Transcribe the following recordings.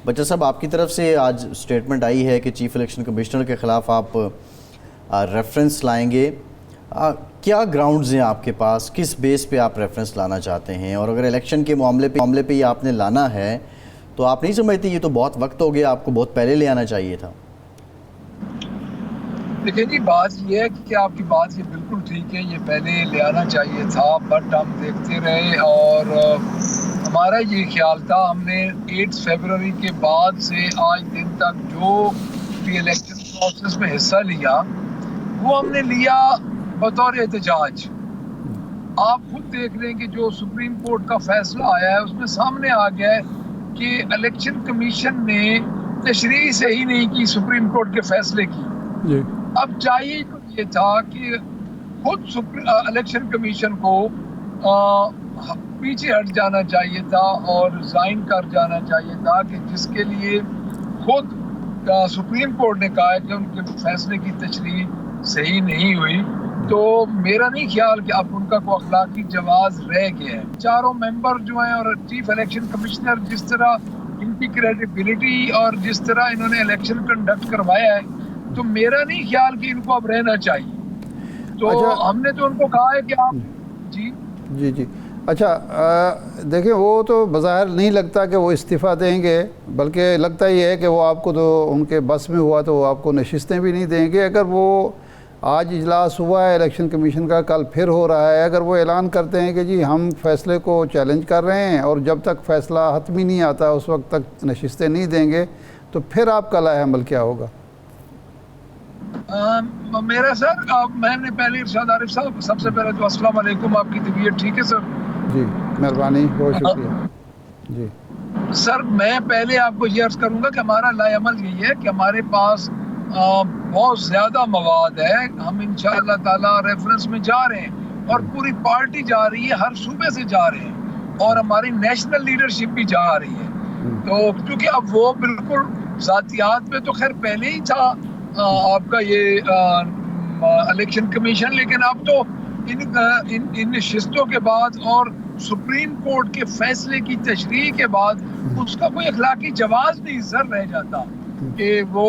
بچہ صاحب آپ کی طرف سے آج سٹیٹمنٹ آئی ہے کہ چیف الیکشن کمشنر کے خلاف آپ ریفرنس لائیں گے. کیا گراؤنڈز ہیں آپ کے پاس, کس بیس پہ آپ ریفرنس لانا چاہتے ہیں؟ اور اگر الیکشن کے معاملے پہ یہ آپ نے لانا ہے تو آپ نہیں سمجھتے یہ تو بہت وقت ہو گیا, آپ کو بہت پہلے لے آنا چاہیے تھا؟ دیکھیں جی, بات یہ ہے کہ آپ کی بات یہ بالکل ٹھیک ہے, یہ پہلے لے آنا چاہیے تھا, بٹ ہم دیکھتے رہے اور ہمارا یہ خیال تھا, ہم نے 8 فروری کے بعد سے آج دن تک جو بھی الیکشن پروسیس میں حصہ لیا وہ ہم نے لیا بطور احتجاج. آپ خود دیکھ لیں کہ جو سپریم کورٹ کا فیصلہ آیا ہے اس میں سامنے آ گیا ہے کہ الیکشن کمیشن نے تشریح صحیح نہیں کی سپریم کورٹ کے فیصلے کی. اب چاہیے تو یہ تھا کہ خود الیکشن کمیشن کو پیچھے ہٹ جانا چاہیے تھا اور ریزائن کر جانا چاہیے تھا, کہ جس کے لیے خود سپریم کورٹ نے کہا ہے کہ ان کے فیصلے کی تشریح صحیح نہیں ہوئی. تو میرا نہیں خیال کہ اب ان کا کوئی اخلاقی جواز رہ گیا ہے. چاروں ممبر جو ہیں اور چیف الیکشن کمشنر, جس طرح ان کی کریڈیبلٹی اور جس طرح انہوں نے الیکشن کنڈکٹ کروایا ہے, تو میرا نہیں خیال کہ ان کو اب رہنا چاہیے. تو ہم نے تو ان کو کہا ہے کہ آپ جی اچھا دیکھیں, وہ تو بظاہر نہیں لگتا کہ وہ استعفیٰ دیں گے, بلکہ لگتا یہ ہے کہ وہ آپ کو تو ان کے بس میں ہوا تو وہ آپ کو نشستیں بھی نہیں دیں گے. اگر وہ آج اجلاس ہوا ہے الیکشن کمیشن کا, کل پھر ہو رہا ہے, اگر وہ اعلان کرتے ہیں کہ جی ہم فیصلے کو چیلنج کر رہے ہیں اور جب تک فیصلہ حتمی نہیں آتا اس وقت تک نشستیں نہیں دیں گے, تو پھر آپ کا لائحہ عمل کیا ہوگا؟ میرا سر, میں نے پہلے ارشاد عارف صاحب, سب سے پہلے تو السلام علیکم, آپ کی طبیعت ٹھیک ہے سر؟ جی مہربانی, بہت شکریہ. جی سر, میں پہلے آپ کو یہ عرض کروں گا کہ ہمارا لائحہ عمل یہی ہے کہ ہمارے پاس بہت زیادہ مواد ہے. ہم انشاءاللہ تعالی ریفرنس میں جا رہے ہیں اور پوری پارٹی جا رہی ہے, ہر صوبے سے جا رہے ہیں اور ہماری نیشنل لیڈرشپ بھی جا رہی ہے. تو کیونکہ اب وہ بالکل ذاتیات پہ تو خیر پہلے ہی تھا آپ کا یہ الیکشن کمیشن, لیکن اب تو ان نشستوں کے بعد اور سپریم کورٹ کے فیصلے کی تشریح کے بعد اس کا کوئی اخلاقی جواز نہیں سر رہ جاتا کہ وہ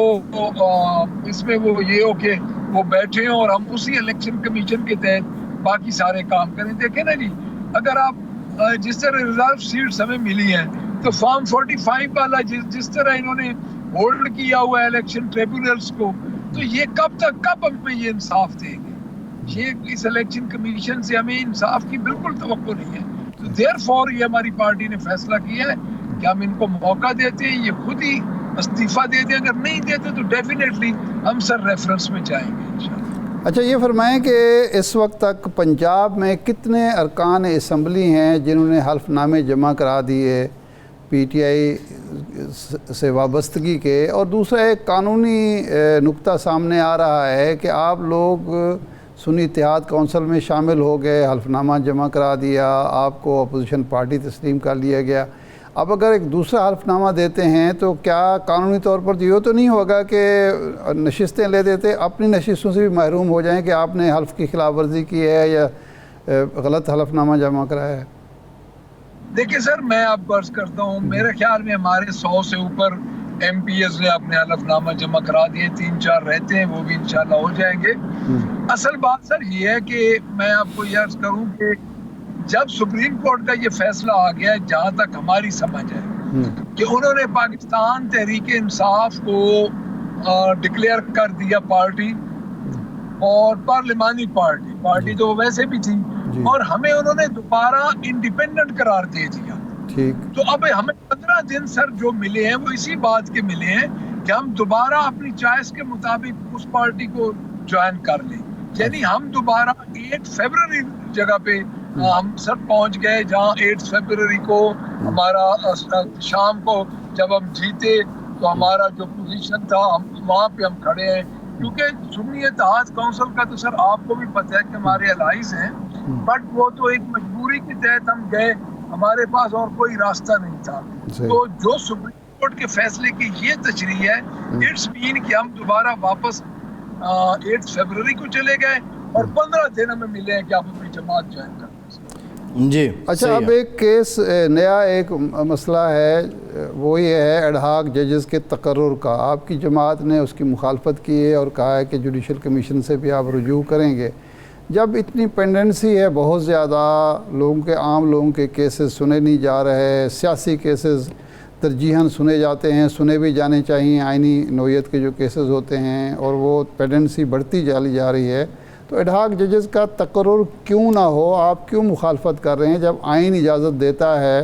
اس میں وہ یہ ہو کہ وہ بیٹھے ہوں اور ہم اسی الیکشن کمیشن کے تحت باقی سارے کام کریں. دیکھیں نا جی, اگر آپ جس طرح ریزرو سیٹس ہمیں ملی ہیں تو فارم 45 والا جس طرح انہوں نے ہولڈ کیا ہوا ہے الیکشن ٹریبونلز کو, تو یہ کب ہمیں یہ انصاف دیں گے؟ یہ اس الیکشن کمیشن سے ہمیں انصاف کی بالکل توقع نہیں ہے. تو دیر فور یہ ہماری پارٹی نے فیصلہ کیا ہے کہ ہم ان کو موقع دیتے ہیں, یہ خود ہی استعفیٰ دے دیں, اگر نہیں دیتے تو ڈیفینیٹلی ہم سر ریفرنس میں جائیں گے انشاءاللہ. اچھا یہ فرمائیں کہ اس وقت تک پنجاب میں کتنے ارکان اسمبلی ہیں جنہوں نے حلف نامے جمع کرا دیے پی ٹی آئی سے وابستگی کے؟ اور دوسرا ایک قانونی نقطہ سامنے آ رہا ہے کہ آپ لوگ سنی اتحاد کونسل میں شامل ہو گئے, حلف نامہ جمع کرا دیا, آپ کو اپوزیشن پارٹی تسلیم کر لیا گیا. اب اگر ایک دوسرا حلف نامہ دیتے ہیں تو کیا قانونی طور پر یہ تو نہیں ہوگا کہ نشستیں لے دیتے اپنی نشستوں سے بھی محروم ہو جائیں کہ آپ نے حلف کی خلاف ورزی کی ہے یا غلط حلف نامہ جمع کرایا ہے؟ دیکھیں سر, میں آپ کو عرض کرتا ہوں, میرے خیال میں ہمارے 100 سے اوپر ایم پی ایز نے اپنے حلف نامہ جمع کرا دیے, 3-4 رہتے ہیں, وہ بھی انشاءاللہ ہو جائیں گے. اصل بات سر یہ ہے کہ میں آپ کو یہ عرض کروں کہ جب سپریم کورٹ کا یہ فیصلہ آ گیا ہے, جہاں تک ہماری سمجھ ہے کہ انہوں نے پاکستان تحریک انصاف کو ڈکلیئر کر دیا پارٹی, اور پارلیمانی پارٹی تو ویسے بھی تھی, اور ہمیں انہوں نے دوبارہ انڈیپینڈنٹ قرار دے دیا. تو اب ہمیں 15 دن سر جو ملے ہیں وہ اسی بات کے ملے ہیں کہ ہم دوبارہ اپنی چوائس کے مطابق اس پارٹی کو جوائن کر لیں. یعنی ہم دوبارہ 8 فروری جگہ پہ ہم سر پہنچ گئے, جہاں 8 فروری کو ہمارا شام کو جب ہم جیتے تو ہمارا جو پوزیشن تھا وہاں پہ ہم کھڑے ہیں. کیونکہ سنی اتحاد کونسل کا تو سر آپ کو بھی پتہ ہے کہ ہمارے الائز ہیں, بٹ وہ تو ایک مجبوری کے تحت ہم گئے, ہمارے پاس اور کوئی راستہ نہیں تھا. تو جو سپریم کورٹ کے فیصلے کی یہ تشریح ہے, اٹس مین کہ ہم دوبارہ واپس 8 فروری کو چلے گئے اور 15 دن ہمیں ملے ہیں کہ آپ اپنی جماعت جوائن کریں. جی اچھا, اب ایک کیس نیا ایک مسئلہ ہے وہ یہ ہے ایڈ ہاک ججز کے تقرر کا. آپ کی جماعت نے اس کی مخالفت کی ہے اور کہا ہے کہ جوڈیشل کمیشن سے بھی آپ رجوع کریں گے. جب اتنی پینڈنسی ہے، بہت زیادہ لوگوں کے، عام لوگوں کے کیسز سنے نہیں جا رہے، سیاسی کیسز ترجیحاً سنے جاتے ہیں، سنے بھی جانے چاہیے آئینی نوعیت کے جو کیسز ہوتے ہیں، اور وہ پینڈنسی بڑھتی چلی جا رہی ہے، تو ایڈ ہاک ججز کا تقرر کیوں نہ ہو؟ آپ کیوں مخالفت کر رہے ہیں جب آئین اجازت دیتا ہے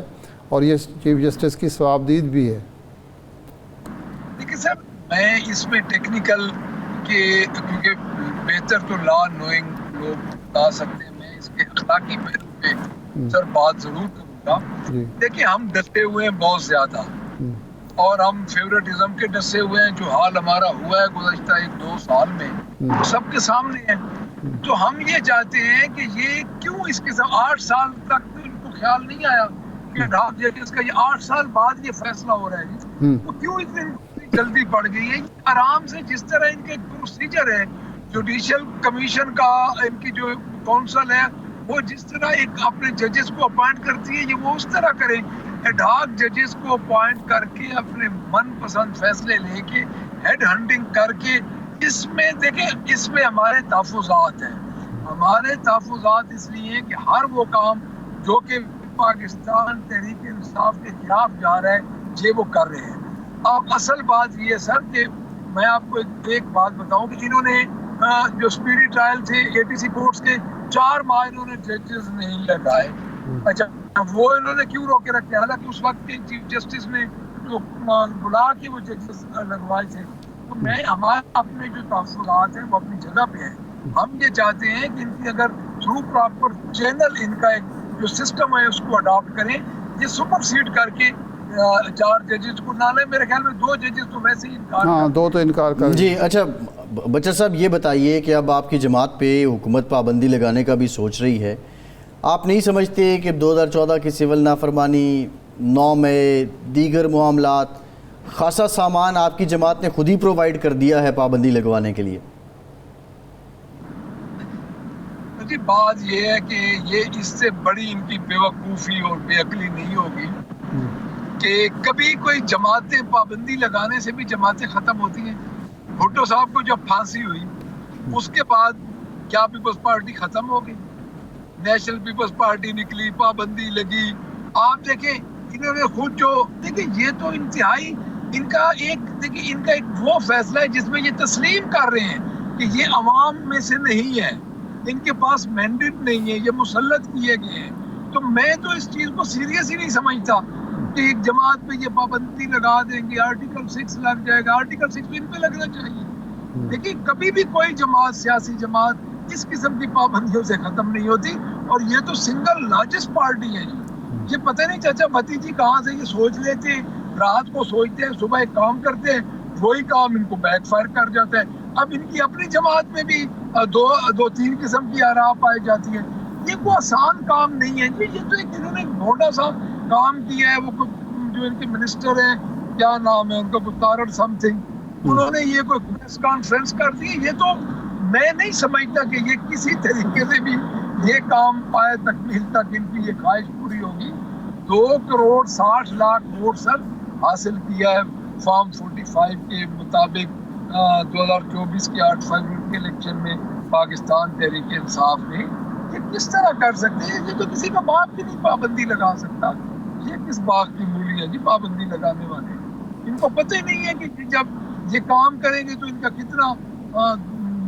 اور یہ چیف جسٹس کی ثوابدید بھی ہے؟ دیکھیں سر، میں اس میں ٹیکنیکل کے، کیونکہ بہتر تو لا نوئنگ لوگ بتا سکتے ہیں، میں اس کے اخلاقی پہلو پہ سر بات ضرور کروں گا. دیکھیں ہم ڈسے ہوئے ہیں بہت زیادہ، اور ہم فیورٹزم کے ڈسے ہوئے ہیں. جو حال ہمارا ہوا ہے گزشتہ 1-2 سال میں وہ سب کے سامنے ہے. تو ہم یہ چاہتے ہیں کہ یہ کیوں اس قسم 8 سال تک تو ان کو خیال نہیں آیا کہ ڈھاک ججز کا یہ 8 سال بعد یہ فیصلہ ہو رہا ہے، تو کیوں اتنی جلدی پڑ گئی ہے؟ آرام سے جس طرح ان کے پروسیجر ہے، جوڈیشل کمیشن کا، ان کی جو کونسل ہے وہ جس طرح ایک اپنے ججز کو اپوائنٹ کرتی ہے، یہ وہ اس طرح کریں. ایڈ ہاک ججز کو اپوائنٹ کر کے اپنے من پسند فیصلے لے کے ہیڈ ہنٹنگ کر کے، اس میں دیکھیں اس میں ہمارے تحفظات ہیں. ہمارے تحفظات اس لیے ہیں کہ ہر وہ کام جو کہ پاکستان تحریک انصاف کے خلاف جا رہا ہے یہ وہ کر رہے ہیں. اب اصل بات یہ ہے سر کہ میں آپ کو ایک بات بتاؤں کہ انہوں نے جو اسپیڈی ٹرائل تھے ATC کورٹس کے 4 ماہ انہوں نے ججز نہیں لگائے. اچھا وہ انہوں نے کیوں روکے رکھے؟ حالانکہ اس وقت کے چیف جسٹس نے جو بلا کے وہ ججز لگوائے تھے. تو میں ہمارے اپنے جو تحفظات ہیں وہ اپنی جگہ پہ ہیں. ہم یہ چاہتے ہیں کہ ان کی اگر تھرو پراپر چینل ان کا ایک جو سسٹم ہے اس کو اڈاپٹ کریں. یہ سپر سیڈ کر کے 4 ججز کو نہ لیں. میرے خیال میں 2 ججز تو ویسے ہی انکار ہاں 2 تو انکار کر. جی اچھا بچہ صاحب یہ بتائیے کہ اب آپ کی جماعت پہ حکومت پابندی لگانے کا بھی سوچ رہی ہے. آپ نہیں سمجھتے کہ 2014 کی سول نافرمانی، 9 مئی، دیگر معاملات، خاصا سامان آپ کی جماعت نے خود ہی پرووائڈ کر دیا ہے پابندی لگوانے کے لیے؟ جی بات یہ ہے کہ یہ اس سے بڑی ان کی بے وقوفی اور بے عقلی نہیں ہوگی کہ کبھی کوئی جماعتیں پابندی لگانے سے بھی جماعتیں ختم ہوتی ہیں. بھٹو صاحب کو جب پھانسی ہوئی اس کے بعد کیا پیپلز پارٹی ختم ہو گئی؟ نیشنل پیپلز پارٹی نکلی، پابندی لگی. آپ دیکھیں انہوں نے خود جو دیکھیں یہ تو انتہائی ان کا ایک وہ فیصلہ ہے جس میں یہ تسلیم کر رہے ہیں کہ یہ عوام میں سے نہیں ہے، ان کے پاس مینڈیٹ نہیں ہے، یہ مسلط کیے گئے ہیں. تو میں تو اس چیز کو سیریس ہی نہیں سمجھتا کہ ایک جماعت پہ یہ پابندی لگا دیں گے، آرٹیکل 6 لگ جائے گا. آرٹیکل 6 پہ ان پہ لگنا چاہیے. دیکھیں کبھی بھی کوئی جماعت، سیاسی جماعت اس قسم کی پابندیوں سے ختم نہیں ہوتی. اور یہ تو سنگل لارجسٹ پارٹی ہے. یہ پتہ نہیں چاچا بھتیجی کہاں سے یہ سوچ لیتے ہیں، رات کو سوچتے ہیں، صبح ایک کام کرتے ہیں، وہی کام ان کو بیک فائر کر جاتا ہے. اب ان کی اپنی جماعت میں بھی 2-3 قسم کی آراء پائی جاتی ہیں. یہ کوئی آسان کام نہیں ہے. یہ تو ایک انہوں نے بھونڈا سا کام کیا ہے. وہ جو ان کے منسٹر ہیں، کیا نام ہے ان کا، تارڑ سم تھنگ، انہوں نے یہ کوئی پریس کانفرنس کر دی. یہ تو میں نہیں سمجھتا کہ یہ کسی طریقے سے بھی یہ کام پائے تکمیل تک ان کی یہ خواہش پوری ہوگی. 2,60,00,000 ووٹ سر حاصل کیا ہے فارم 45 کے مطابق 2024 کے 8 فروری کے الیکشن میں پاکستان تحریک انصاف نے. یہ کس طرح کر سکتے ہیں؟ یہ تو کسی کا باپ بھی نہیں پابندی لگا سکتا. یہ کس باغ کی مولی ہے جی پابندی لگانے والے؟ ان کو پتہ ہی نہیں ہے کہ جب یہ کام کریں گے تو ان کا کتنا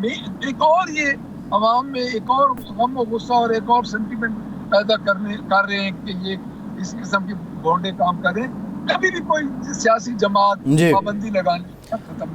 ایک اور یہ عوام میں ایک اور غم و غصہ اور ایک اور سینٹیمنٹ پیدا کر رہے ہیں کہ یہ اس قسم کے بھونڈے کام کریں. کبھی بھی کوئی سیاسی جماعت پابندی لگانے ختم